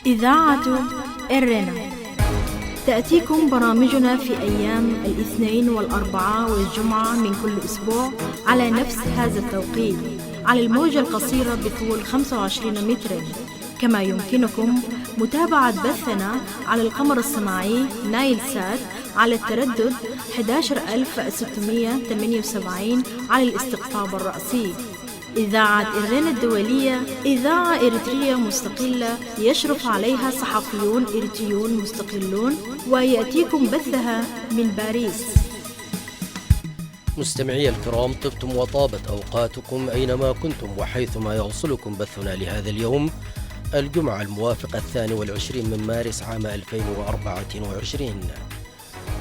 إذاعة إرنا تأتيكم برامجنا في أيام الاثنين والأربعاء والجمعة من كل أسبوع على نفس هذا التوقيت على الموجة القصيرة بطول 25 مترا. كما يمكنكم متابعة بثنا على القمر الصناعي نايل سات على التردد 11678 على الاستقطاب الرأسي. إذاعة إرنا الدولية إذاعة إريترية مستقلة يشرف عليها صحفيون إريتريون مستقلون، ويأتيكم بثها من باريس. مستمعي الكرام، طبتم وطابت أوقاتكم أينما كنتم وحيثما يوصلكم بثنا لهذا اليوم الجمعة الموافق 22 من مارس عام 2024.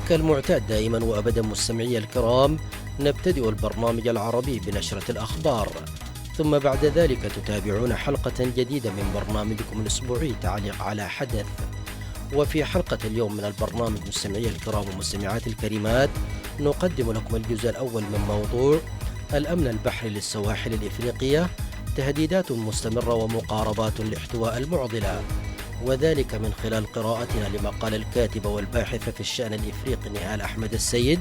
كالمعتاد دائما وأبدا مستمعي الكرام، نبتدئ البرنامج العربي بنشرة الأخبار، ثم بعد ذلك تتابعون حلقة جديدة من برنامجكم الأسبوعي تعليق على حدث. وفي حلقة اليوم من البرنامج مستمعي الكرام ومستمعات الكريمات نقدم لكم الجزء الأول من موضوع الأمن البحري للسواحل الإفريقية، تهديدات مستمرة ومقاربات لاحتواء المعضلة، وذلك من خلال قراءتنا لمقال الكاتبة والباحثة في الشأن الإفريقي نهال أحمد السيد،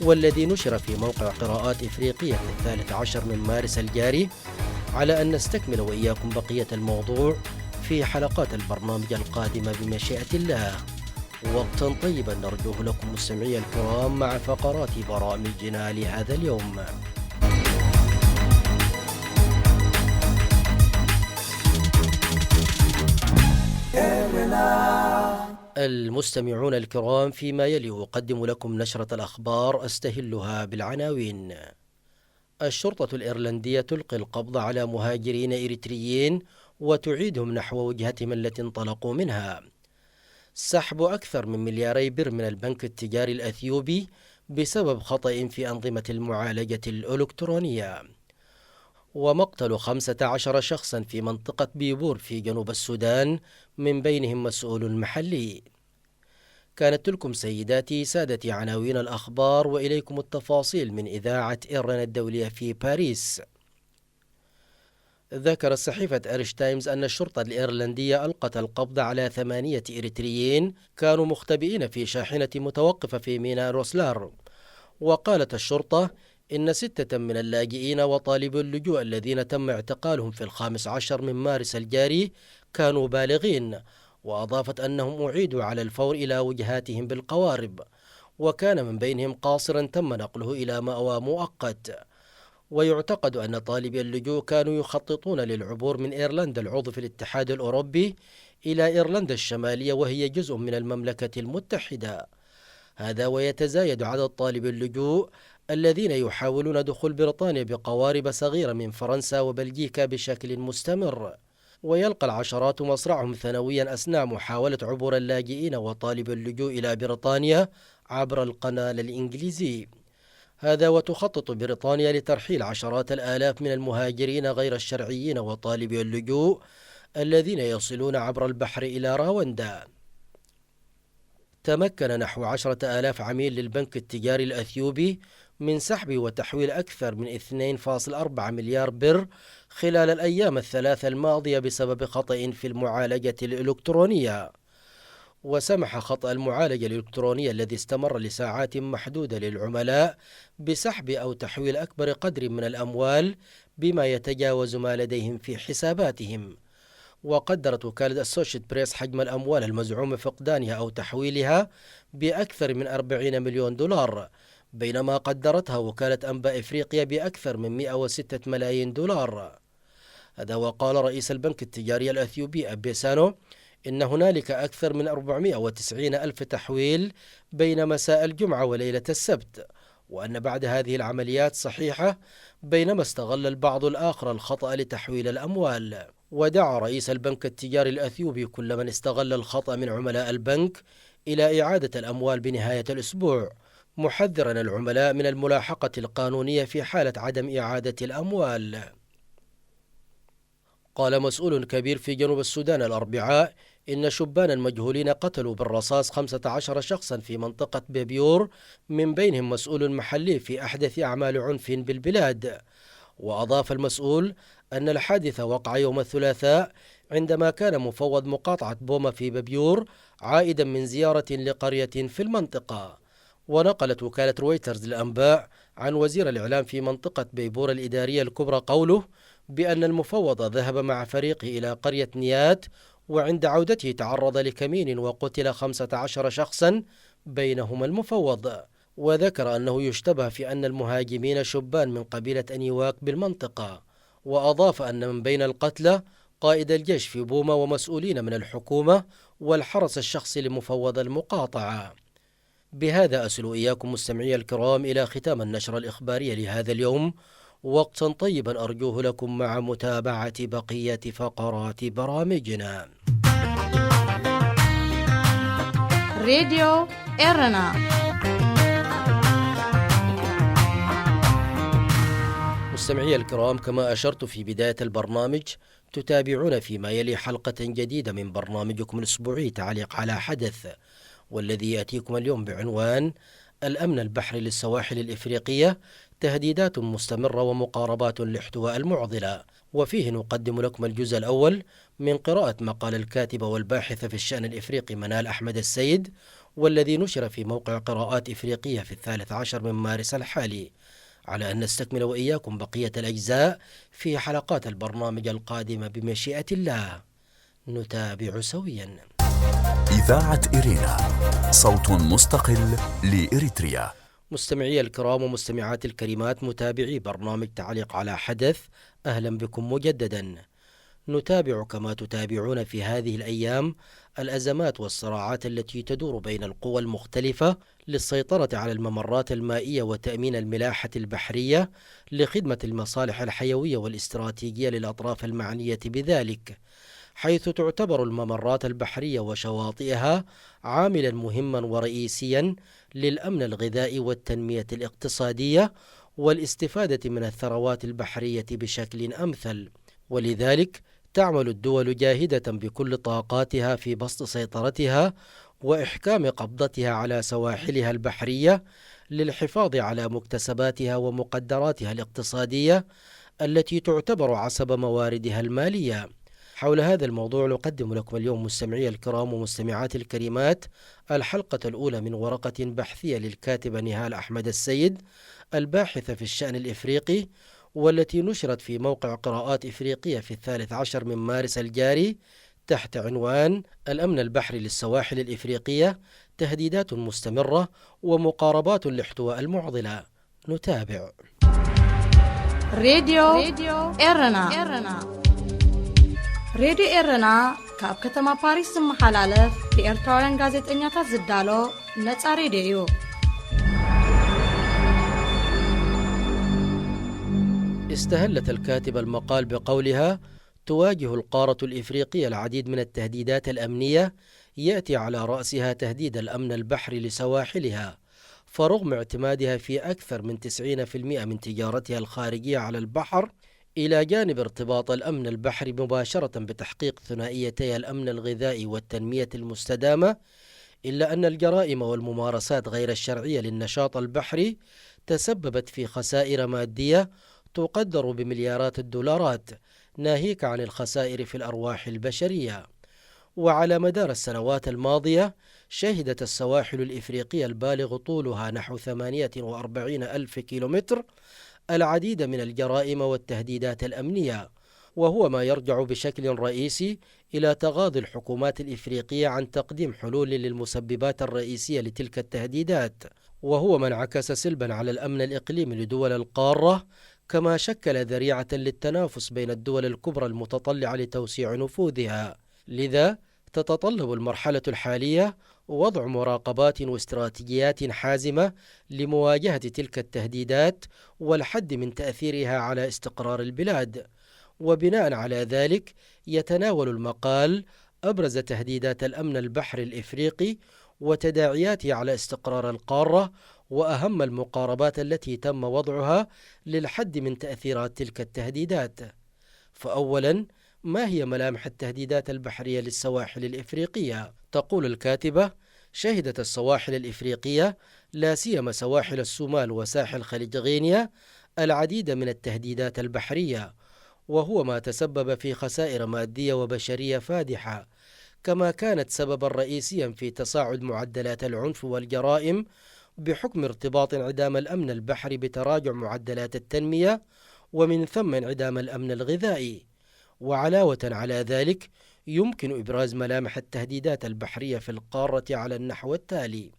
والذي نشر في موقع قراءات إفريقية 13 من مارس الجاري، على أن نستكمل وإياكم بقية الموضوع في حلقات البرنامج القادمة بمشيئة الله. وقتا طيبا نرجوه لكم مستمعي الكرام مع فقرات برامجنا لهذا اليوم. المستمعون الكرام، فيما يلي أقدم لكم نشرة الأخبار أستهلها بالعناوين. الشرطة الإيرلندية تلقي القبض على مهاجرين إريتريين وتعيدهم نحو وجهتهم التي انطلقوا منها. سحب أكثر من 2 مليار بر من البنك التجاري الأثيوبي بسبب خطأ في أنظمة المعالجة الإلكترونية. ومقتل 15 شخصا في منطقة بيبور في جنوب السودان، من بينهم مسؤول محلي. كانت تلكم سيداتي سادتي عناوين الأخبار، وإليكم التفاصيل من إذاعة إرنا الدولية في باريس. ذكرت صحيفة إيرش تايمز أن الشرطة الإيرلندية ألقت القبض على 8 إريتريين كانوا مختبئين في شاحنة متوقفة في ميناء روسلار. وقالت الشرطة إن 6 من اللاجئين وطالبو اللجوء الذين تم اعتقالهم في 15 من مارس الجاري كانوا بالغين، وأضافت أنهم أعيدوا على الفور إلى وجهاتهم بالقوارب، وكان من بينهم قاصرا تم نقله إلى مأوى مؤقت. ويعتقد أن طالبي اللجوء كانوا يخططون للعبور من إيرلندا العضو في الاتحاد الأوروبي إلى إيرلندا الشمالية، وهي جزء من المملكة المتحدة. هذا ويتزايد عدد طالبي اللجوء الذين يحاولون دخول بريطانيا بقوارب صغيرة من فرنسا وبلجيكا بشكل مستمر، ويلقى العشرات مصرعهم ثانويا أثناء محاولة عبور اللاجئين وطالب اللجوء إلى بريطانيا عبر القنال الإنجليزي. هذا وتخطط بريطانيا لترحيل عشرات الآلاف من المهاجرين غير الشرعيين وطالبي اللجوء الذين يصلون عبر البحر إلى راوندا. تمكن نحو 10,000 عميل للبنك التجاري الأثيوبي من سحب وتحويل أكثر من 2.4 مليار بر خلال الأيام الثلاثة الماضية بسبب خطأ في المعالجة الإلكترونية. وسمح خطأ المعالجة الإلكترونية الذي استمر لساعات محدودة للعملاء بسحب أو تحويل أكبر قدر من الأموال بما يتجاوز ما لديهم في حساباتهم. وقدرت وكالة السوشيت بريس حجم الأموال المزعوم فقدانها أو تحويلها بأكثر من 40 مليون دولار، بينما قدرتها وكالة أنباء إفريقيا بأكثر من 106 ملايين دولار. هذا وقال رئيس البنك التجاري الأثيوبي أبيسانو إن هنالك أكثر من 490 ألف تحويل بين مساء الجمعة وليلة السبت، وأن بعد هذه العمليات صحيحة، بينما استغل البعض الآخر الخطأ لتحويل الأموال. ودعا رئيس البنك التجاري الأثيوبي كل من استغل الخطأ من عملاء البنك إلى إعادة الأموال بنهاية الأسبوع، محذرا العملاء من الملاحقة القانونية في حالة عدم إعادة الأموال. قال مسؤول كبير في جنوب السودان الأربعاء إن شبانا مجهولين قتلوا بالرصاص 15 شخصا في منطقة بيبيور، من بينهم مسؤول محلي في أحدث أعمال عنف بالبلاد. وأضاف المسؤول أن الحادث وقع يوم الثلاثاء عندما كان مفوض مقاطعة بوما في ببيور عائدا من زيارة لقرية في المنطقة. ونقلت وكالة رويترز للأنباء عن وزير الإعلام في منطقة بيبور الإدارية الكبرى قوله بأن المفوض ذهب مع فريقه إلى قرية نيات، وعند عودته تعرض لكمين وقتل 15 شخصا بينهم المفوض. وذكر أنه يشتبه في أن المهاجمين شبان من قبيلة أنيواك بالمنطقة. وأضاف أن من بين القتلى قائد الجيش في بوما ومسؤولين من الحكومة والحرس الشخصي لمفوض المقاطعة. بهذا أصل إياكم مستمعي الكرام إلى ختام النشرة الإخبارية لهذا اليوم، وقتا طيبا أرجوه لكم مع متابعة بقية فقرات برامجنا. راديو إيرنا. مستمعي الكرام، كما أشرت في بداية البرنامج، تتابعون فيما يلي حلقة جديدة من برنامجكم الأسبوعي تعليق على حدث، والذي يأتيكم اليوم بعنوان الأمن البحري للسواحل الإفريقية، تهديدات مستمرة ومقاربات لاحتواء المعضلة. وفيه نقدم لكم الجزء الأول من قراءة مقال الكاتبة والباحثة في الشأن الإفريقي منال أحمد السيد، والذي نشر في موقع قراءات إفريقية في 13 من مارس الحالي، على أن نستكمل وإياكم بقية الأجزاء في حلقات البرنامج القادمة بمشيئة الله. نتابع سويا. إذاعة إيرينا، صوت مستقل لإريتريا. مستمعي الكرام ومستمعات الكريمات، متابعي برنامج تعليق على حدث، أهلا بكم مجددا. نتابع كما تتابعون في هذه الأيام الأزمات والصراعات التي تدور بين القوى المختلفة للسيطرة على الممرات المائية وتأمين الملاحة البحرية لخدمة المصالح الحيوية والاستراتيجية للأطراف المعنية بذلك، حيث تعتبر الممرات البحرية وشواطئها عاملا مهما ورئيسيا للأمن الغذائي والتنمية الاقتصادية والاستفادة من الثروات البحرية بشكل أمثل. ولذلك تعمل الدول جاهدة بكل طاقاتها في بسط سيطرتها وإحكام قبضتها على سواحلها البحرية للحفاظ على مكتسباتها ومقدراتها الاقتصادية التي تعتبر عصب مواردها المالية. حول هذا الموضوع نقدم لكم اليوم مستمعي الكرام ومستمعات الكريمات الحلقة الأولى من ورقة بحثية للكاتبة نهال أحمد السيد الباحثة في الشأن الإفريقي، والتي نشرت في موقع قراءات إفريقية في 13 من مارس الجاري تحت عنوان الأمن البحري للسواحل الإفريقية، تهديدات مستمرة ومقاربات لاحتواء المعضلة. نتابع. راديو إيرنا. راديو إيرنا كاب كتما باريس محلالة لإرتوان غازت إنياتا زدالو نتسا راديو. استهلت الكاتبة المقال بقولها: تواجه القارة الإفريقية العديد من التهديدات الأمنية يأتي على رأسها تهديد الأمن البحري لسواحلها، فرغم اعتمادها في أكثر من 90% من تجارتها الخارجية على البحر، إلى جانب ارتباط الأمن البحري مباشرة بتحقيق ثنائيتي الأمن الغذائي والتنمية المستدامة، إلا أن الجرائم والممارسات غير الشرعية للنشاط البحري تسببت في خسائر مادية تقدر بمليارات الدولارات، ناهيك عن الخسائر في الأرواح البشرية. وعلى مدار السنوات الماضية شهدت السواحل الإفريقية البالغ طولها نحو 48 ألف كيلومتر العديد من الجرائم والتهديدات الأمنية، وهو ما يرجع بشكل رئيسي إلى تغاضي الحكومات الإفريقية عن تقديم حلول للمسببات الرئيسية لتلك التهديدات، وهو ما انعكس سلبا على الأمن الإقليمي لدول القارة، كما شكل ذريعة للتنافس بين الدول الكبرى المتطلعة لتوسيع نفوذها. لذا تتطلب المرحلة الحالية وضع مراقبات واستراتيجيات حازمة لمواجهة تلك التهديدات والحد من تأثيرها على استقرار البلاد. وبناء على ذلك يتناول المقال أبرز تهديدات الأمن البحري الإفريقي وتداعياته على استقرار القارة، وأهم المقاربات التي تم وضعها للحد من تأثيرات تلك التهديدات. فأولا، ما هي ملامح التهديدات البحرية للسواحل الإفريقية؟ تقول الكاتبة: شهدت السواحل الإفريقية لا سيما سواحل الصومال وساحل خليج غينيا العديد من التهديدات البحرية، وهو ما تسبب في خسائر مادية وبشرية فادحة، كما كانت سببا رئيسيا في تصاعد معدلات العنف والجرائم بحكم ارتباط انعدام الأمن البحري بتراجع معدلات التنمية، ومن ثم انعدام الأمن الغذائي. وعلاوة على ذلك يمكن إبراز ملامح التهديدات البحرية في القارة على النحو التالي: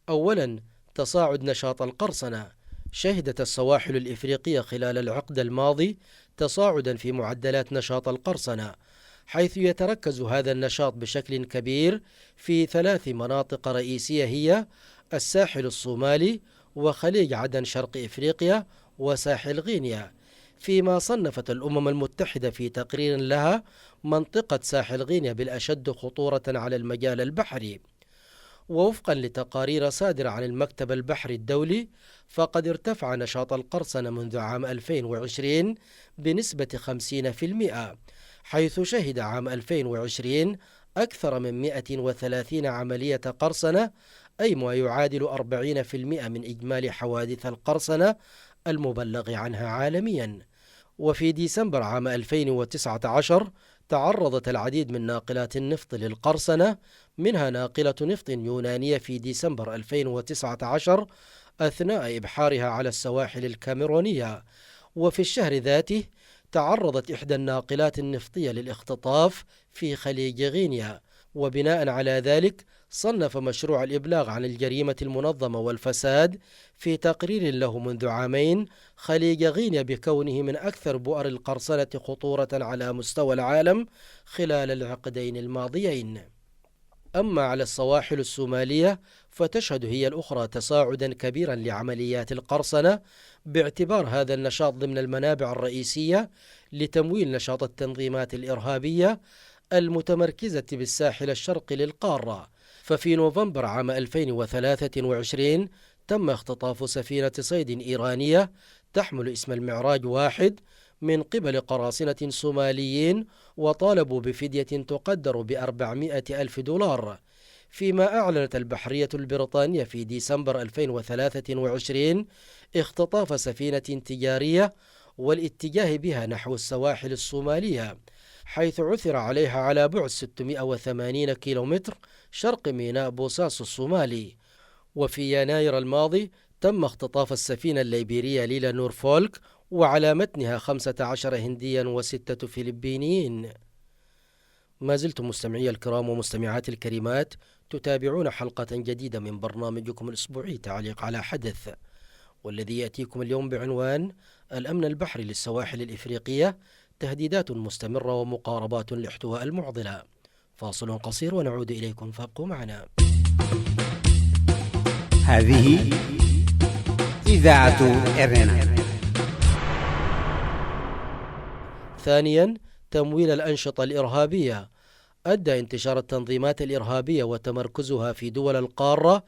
أولا، تصاعد نشاط القرصنة. شهدت السواحل الإفريقية خلال العقد الماضي تصاعدا في معدلات نشاط القرصنة، حيث يتركز هذا النشاط بشكل كبير في 3 مناطق رئيسية هي الساحل الصومالي وخليج عدن شرق إفريقيا وساحل غينيا، فيما صنفت الأمم المتحدة في تقرير لها منطقة ساحل غينيا بالأشد خطورة على المجال البحري. ووفقا لتقارير صادرة عن المكتب البحري الدولي، فقد ارتفع نشاط القرصنة منذ عام 2020 بنسبة 50%، حيث شهد عام 2020 أكثر من 130 عملية قرصنة، أي ما يعادل 40% من إجمالي حوادث القرصنة المبلغ عنها عالميا. وفي ديسمبر عام 2019 تعرضت العديد من ناقلات النفط للقرصنة، منها ناقلة نفط يونانية في ديسمبر 2019 أثناء إبحارها على السواحل الكاميرونية. وفي الشهر ذاته تعرضت إحدى الناقلات النفطية للاختطاف في خليج غينيا. وبناء على ذلك صنف مشروع الإبلاغ عن الجريمة المنظمة والفساد في تقرير له منذ عامين خليج غينيا بكونه من أكثر بؤر القرصنة خطورة على مستوى العالم خلال العقدين الماضيين. أما على السواحل الصومالية فتشهد هي الأخرى تصاعدا كبيرا لعمليات القرصنة، باعتبار هذا النشاط ضمن المنابع الرئيسية لتمويل نشاط التنظيمات الإرهابية المتمركزة بالساحل الشرقي للقارة. ففي نوفمبر عام 2023 تم اختطاف سفينة صيد إيرانية تحمل اسم المعراج 1 من قبل قراصنة صوماليين، وطالبوا بفدية تقدر ب400,000 دولار. فيما أعلنت البحرية البريطانية في ديسمبر 2023 اختطاف سفينة تجارية والاتجاه بها نحو السواحل الصومالية، حيث عثر عليها على بعد 680 كيلومتر شرق ميناء بوساس الصومالي. وفي يناير الماضي تم اختطاف السفينة الليبيرية ليلا نورفولك، وعلى متنها 15 هنديا و6 فلبينيين. ما زلتم مستمعي الكرام ومستمعات الكريمات تتابعون حلقة جديدة من برنامجكم الأسبوعي تعليق على حدث، والذي يأتيكم اليوم بعنوان الأمن البحري للسواحل الإفريقية، تهديدات مستمرة ومقاربات لاحتواء المعضلة. فاصل قصير ونعود إليكم، فابقوا معنا. هذه إذاعة إرنا. ثانيا، تمويل الأنشطة الإرهابية. أدى انتشار التنظيمات الإرهابية وتمركزها في دول القارة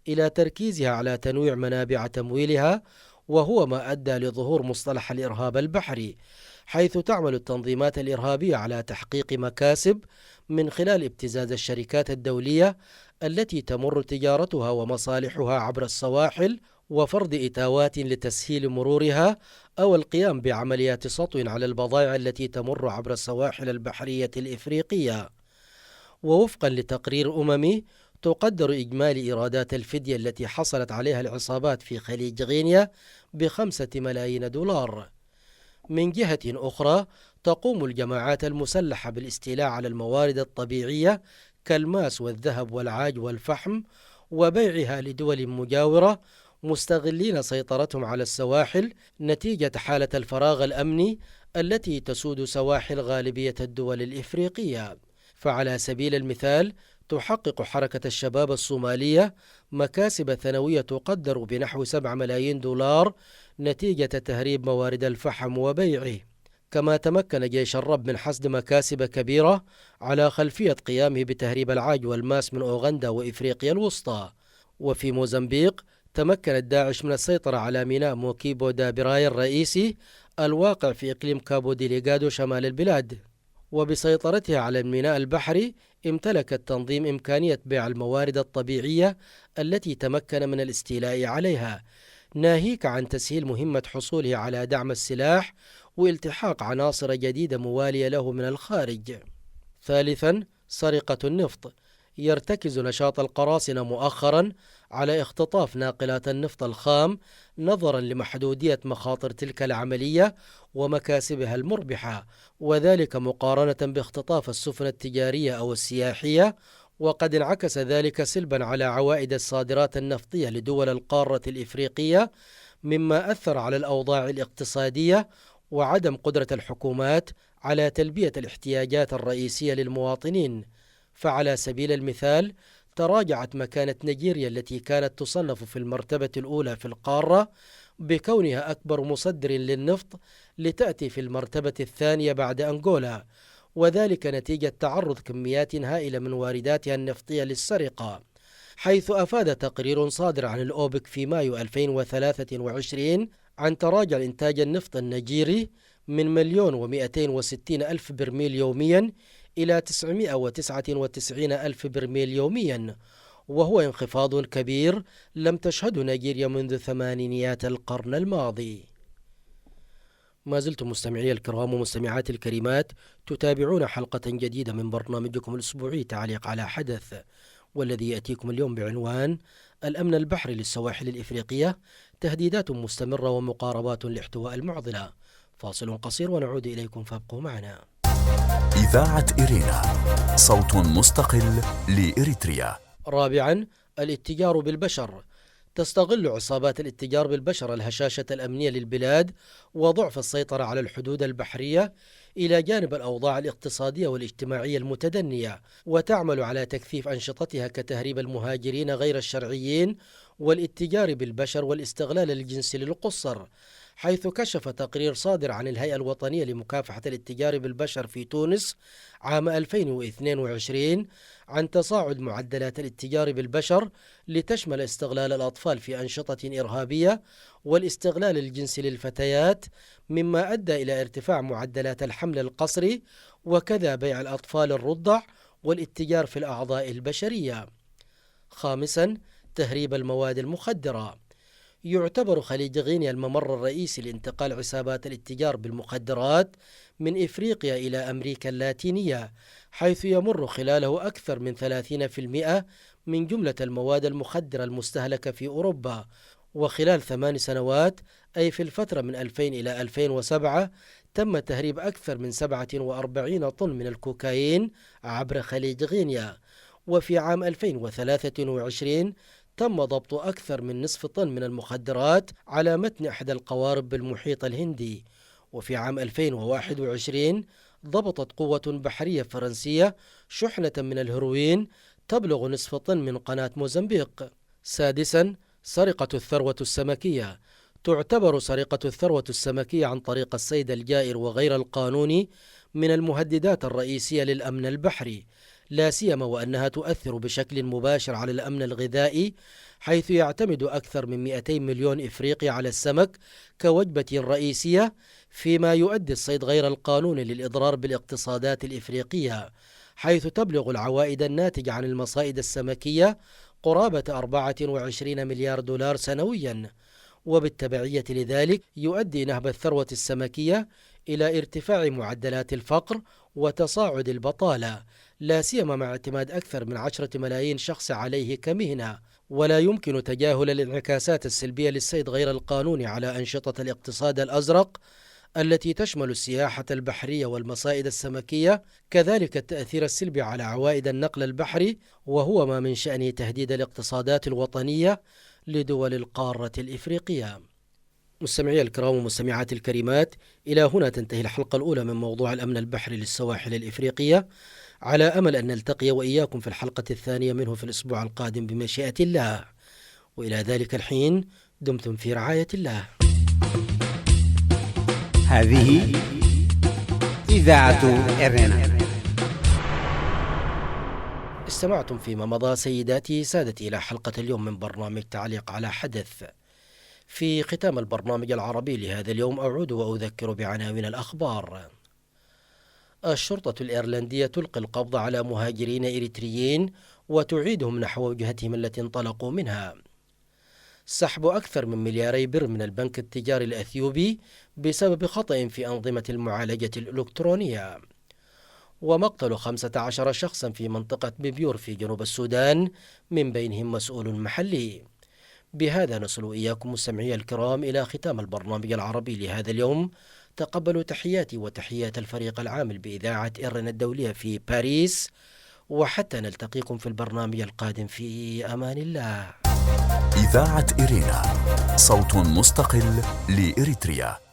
إلى تركيزها على تنويع منابع تمويلها، وهو ما أدى لظهور مصطلح الإرهاب البحري، حيث تعمل التنظيمات الإرهابية على تحقيق مكاسب من خلال ابتزاز الشركات الدولية التي تمر تجارتها ومصالحها عبر السواحل، وفرض إتاوات لتسهيل مرورها، أو القيام بعمليات سطو على البضائع التي تمر عبر السواحل البحرية الإفريقية. ووفقا لتقرير أممي، تقدر إجمالي إيرادات الفدية التي حصلت عليها العصابات في خليج غينيا ب5 ملايين دولار. من جهة أخرى، تقوم الجماعات المسلحة بالاستيلاء على الموارد الطبيعية كالماس والذهب والعاج والفحم وبيعها لدول مجاورة، مستغلين سيطرتهم على السواحل نتيجة حالة الفراغ الأمني التي تسود سواحل غالبية الدول الإفريقية. فعلى سبيل المثال، تحقق حركة الشباب الصومالية مكاسب ثانوية تقدر بنحو 7 ملايين دولار نتيجة تهريب موارد الفحم وبيعه. كما تمكن جيش الرب من حصد مكاسب كبيرة على خلفية قيامه بتهريب العاج والماس من أوغندا وإفريقيا الوسطى. وفي موزمبيق تمكن داعش من السيطرة على ميناء موكيبو دا براي الرئيسي الواقع في إقليم كابو ديليغادو شمال البلاد. وبسيطرتها على الميناء البحري امتلك التنظيم إمكانية بيع الموارد الطبيعية التي تمكن من الاستيلاء عليها، ناهيك عن تسهيل مهمة حصوله على دعم السلاح والتحاق عناصر جديدة موالية له من الخارج. ثالثا، سرقة النفط. يرتكز نشاط القراصنة مؤخرا على اختطاف ناقلات النفط الخام نظرا لمحدودية مخاطر تلك العملية ومكاسبها المربحة، وذلك مقارنة باختطاف السفن التجارية أو السياحية، وقد انعكس ذلك سلبا على عوائد الصادرات النفطية لدول القارة الإفريقية، مما أثر على الأوضاع الاقتصادية وعدم قدرة الحكومات على تلبية الاحتياجات الرئيسية للمواطنين. فعلى سبيل المثال، تراجعت مكانة نيجيريا التي كانت تصنف في المرتبة الأولى في القارة بكونها أكبر مصدر للنفط لتأتي في المرتبة الثانية بعد أنغولا، وذلك نتيجة تعرض كميات هائلة من وارداتها النفطية للسرقة، حيث أفاد تقرير صادر عن الأوبك في مايو 2023 عن تراجع إنتاج النفط النيجيري من 1,260,000 برميل يوميا إلى 999,000 برميل يوميا، وهو انخفاض كبير لم تشهده نيجيريا منذ ثمانينيات القرن الماضي. ما زلتم مستمعي الكرام ومستمعات الكريمات تتابعون حلقة جديدة من برنامجكم الأسبوعي تعليق على حدث، والذي يأتيكم اليوم بعنوان الأمن البحري للسواحل الإفريقية، تهديدات مستمرة ومقاربات لاحتواء المعضلة. فاصل قصير ونعود إليكم فابقوا معنا. إذاعة إرينا، صوت مستقل لإريتريا. رابعا، الاتجار بالبشر. تستغل عصابات الاتجار بالبشر الهشاشة الأمنية للبلاد وضعف السيطرة على الحدود البحرية إلى جانب الأوضاع الاقتصادية والاجتماعية المتدنية، وتعمل على تكثيف أنشطتها كتهريب المهاجرين غير الشرعيين والاتجار بالبشر والاستغلال الجنسي للقُصّر، حيث كشف تقرير صادر عن الهيئة الوطنية لمكافحة الاتجار بالبشر في تونس عام 2022 عن تصاعد معدلات الاتجار بالبشر لتشمل استغلال الأطفال في أنشطة إرهابية والاستغلال الجنسي للفتيات، مما أدى إلى ارتفاع معدلات الحمل القسري وكذا بيع الأطفال الرضع والاتجار في الأعضاء البشرية. خامسا، تهريب المواد المخدرة. يعتبر خليج غينيا الممر الرئيسي لانتقال عصابات الاتجار بالمخدرات من إفريقيا إلى أمريكا اللاتينية، حيث يمر خلاله أكثر من 30% من جملة المواد المخدرة المستهلكة في أوروبا. وخلال 8 سنوات، أي في الفترة من 2000 إلى 2007، تم تهريب أكثر من 47 طن من الكوكايين عبر خليج غينيا. وفي عام 2023 تم ضبط أكثر من نصف طن من المخدرات على متن أحد القوارب بالمحيط الهندي. وفي عام 2021 ضبطت قوة بحرية فرنسية شحنة من الهيروين تبلغ نصف طن من قناة موزمبيق. سادسا، سرقة الثروة السمكية. تعتبر سرقة الثروة السمكية عن طريق الصيد الجائر وغير القانوني من المهددات الرئيسية للأمن البحري، لا سيما وأنها تؤثر بشكل مباشر على الأمن الغذائي، حيث يعتمد أكثر من 200 مليون إفريقي على السمك كوجبة رئيسية، فيما يؤدي الصيد غير القانوني للإضرار بالاقتصادات الإفريقية، حيث تبلغ العوائد الناتجة عن المصائد السمكية قرابة 24 مليار دولار سنويا. وبالتبعية لذلك يؤدي نهب الثروة السمكية إلى ارتفاع معدلات الفقر وتصاعد البطالة، لا سيما مع اعتماد أكثر من 10 ملايين شخص عليه كمهنة. ولا يمكن تجاهل الانعكاسات السلبية للصيد غير القانوني على أنشطة الاقتصاد الأزرق التي تشمل السياحة البحرية والمصائد السمكية، كذلك التأثير السلبي على عوائد النقل البحري، وهو ما من شأنه تهديد الاقتصادات الوطنية لدول القارة الإفريقية. مستمعي الكرام ومستمعات الكريمات، إلى هنا تنتهي الحلقة الأولى من موضوع الأمن البحري للسواحل الإفريقية، على أمل أن نلتقي وإياكم في الحلقة الثانية منه في الأسبوع القادم بمشيئة الله، وإلى ذلك الحين دمتم في رعاية الله. هذه إذاعة إرينا. استمعتم فيما مضى سيداتي سادتي إلى حلقة اليوم من برنامج تعليق على حدث. في ختام البرنامج العربي لهذا اليوم أعود وأذكر بعناوين الأخبار. الشرطة الإيرلندية تلقي القبض على مهاجرين إريتريين وتعيدهم نحو وجهتهم التي انطلقوا منها. سحب أكثر من 2 مليار بر من البنك التجاري الأثيوبي بسبب خطأ في أنظمة المعالجة الإلكترونية. ومقتل 15 شخصا في منطقة بيبيور في جنوب السودان، من بينهم مسؤول محلي. بهذا نصل إياكم مستمعي الكرام إلى ختام البرنامج العربي لهذا اليوم. تقبلوا تحياتي وتحيات الفريق العامل بإذاعة إرنا الدولية في باريس، وحتى نلتقيكم في البرنامج القادم في أمان الله. إذاعة إرينا، صوت مستقل لإريتريا.